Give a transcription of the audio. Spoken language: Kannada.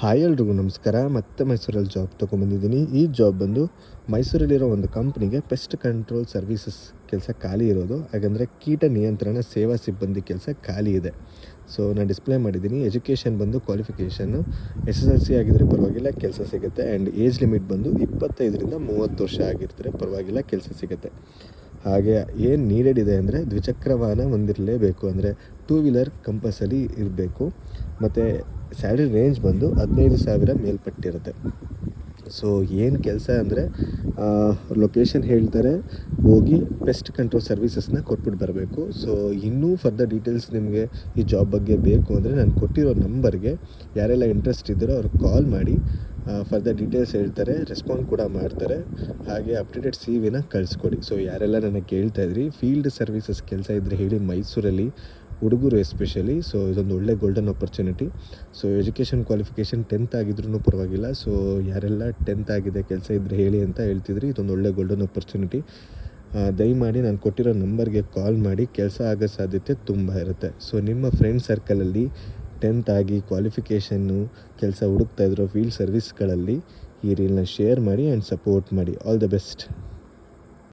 ಹಾಯ್ ಎಲ್ರಿಗೂ ನಮಸ್ಕಾರ. ಮತ್ತೆ ಮೈಸೂರಲ್ಲಿ ಜಾಬ್ ತೊಗೊಂಬಂದಿದ್ದೀನಿ. ಈ ಜಾಬ್ ಬಂದು ಮೈಸೂರಲ್ಲಿರೋ ಒಂದು ಕಂಪ್ನಿಗೆ ಪೆಸ್ಟ್ ಕಂಟ್ರೋಲ್ ಸರ್ವಿಸಸ್ ಕೆಲಸ ಖಾಲಿ ಇರೋದು. ಹಾಗಂದರೆ ಕೀಟ ನಿಯಂತ್ರಣ ಸೇವಾ ಸಿಬ್ಬಂದಿ ಕೆಲಸ ಖಾಲಿ ಇದೆ. ಸೊ ನಾನು ಡಿಸ್ಪ್ಲೇ ಮಾಡಿದ್ದೀನಿ. ಎಜುಕೇಷನ್ ಬಂದು ಕ್ವಾಲಿಫಿಕೇಷನ್ನು SSLC ಆಗಿದ್ದರೆ ಪರವಾಗಿಲ್ಲ, ಕೆಲಸ ಸಿಗುತ್ತೆ. ಆ್ಯಂಡ್ ಏಜ್ ಲಿಮಿಟ್ ಬಂದು 25ರಿಂದ 30 ವರ್ಷ ಆಗಿರ್ತಾರೆ, ಪರವಾಗಿಲ್ಲ, ಕೆಲಸ ಸಿಗುತ್ತೆ. ಹಾಗೆ ಏನು ನೀಡೆಡ್ ಇದೆ ಅಂದರೆ ದ್ವಿಚಕ್ರ ವಾಹನ ಹೊಂದಿರಲೇಬೇಕು, ಅಂದರೆ 2 ವೀಲರ್ ಕಂಪಲ್ಸರಿ ಇರಬೇಕು. ಮತ್ತು ಸ್ಯಾಲ್ರಿ ರೇಂಜ್ ಬಂದು 15,000 ಮೇಲ್ಪಟ್ಟಿರುತ್ತೆ. ಸೊ ಏನು ಕೆಲಸ ಅಂದರೆ ಲೊಕೇಶನ್ ಹೇಳ್ತಾರೆ, ಹೋಗಿ ಪೆಸ್ಟ್ ಕಂಟ್ರೋಲ್ ಸರ್ವಿಸಸ್ನ ಕೊಟ್ಬಿಟ್ಟು ಬರಬೇಕು. ಸೊ ಇನ್ನೂ ಫರ್ದರ್ ಡೀಟೇಲ್ಸ್ ನಿಮಗೆ ಈ ಜಾಬ್ ಬಗ್ಗೆ ಬೇಕು ಅಂದರೆ ನಾನು ಕೊಟ್ಟಿರೋ ನಂಬರ್ಗೆ ಯಾರೆಲ್ಲ ಇಂಟ್ರೆಸ್ಟ್ ಇದ್ದೀರೋ ಅವ್ರಿಗೆ ಕಾಲ್ ಮಾಡಿ ಫರ್ದರ್ ಡೀಟೇಲ್ಸ್ ಹೇಳ್ತಾರೆ, ರೆಸ್ಪಾಂಡ್ ಕೂಡ ಮಾಡ್ತಾರೆ. ಹಾಗೆ ಅಪ್ಡೇಟೆಡ್ CVನ ಕಳಿಸ್ಕೊಡಿ. ಸೊ ಯಾರೆಲ್ಲ ನನಗೆ ಕೇಳ್ತಾಯಿದ್ರಿ, ಫೀಲ್ಡ್ ಸರ್ವಿಸಸ್ ಕೆಲಸ ಇದ್ದರೆ ಹೇಳಿ, ಮೈಸೂರಲ್ಲಿ ಹುಡುಗರು ಎಸ್ಪೆಷಲಿ. ಸೊ ಇದೊಂದು ಒಳ್ಳೆ golden opportunity. So education qualification 10th ಆಗಿದ್ರೂ ಪರವಾಗಿಲ್ಲ. ಸೊ ಯಾರೆಲ್ಲ 10th ಆಗಿದೆ ಕೆಲಸ ಇದ್ದರೆ ಹೇಳಿ ಅಂತ ಹೇಳ್ತಿದ್ರಿ, ಇದೊಂದು ಒಳ್ಳೆ ಗೋಲ್ಡನ್ ಆಪರ್ಚುನಿಟಿ. ದಯಮಾಡಿ ನಾನು ಕೊಟ್ಟಿರೋ ನಂಬರ್ಗೆ ಕಾಲ್ ಮಾಡಿ, ಕೆಲಸ ಆಗೋ ಸಾಧ್ಯತೆ ತುಂಬ ಇರುತ್ತೆ. ಸೊ ನಿಮ್ಮ ಫ್ರೆಂಡ್ ಸರ್ಕಲಲ್ಲಿ 10th ಆಗಿ ಕ್ವಾಲಿಫಿಕೇಷನ್ನು ಕೆಲಸ ಹುಡುಕ್ತಾಯಿದ್ರು ಫೀಲ್ಡ್ ಸರ್ವಿಸ್ಗಳಲ್ಲಿ ಈ ರೀಲ್ನ ಶೇರ್ ಮಾಡಿ ಆ್ಯಂಡ್ ಸಪೋರ್ಟ್ ಮಾಡಿ. All the best.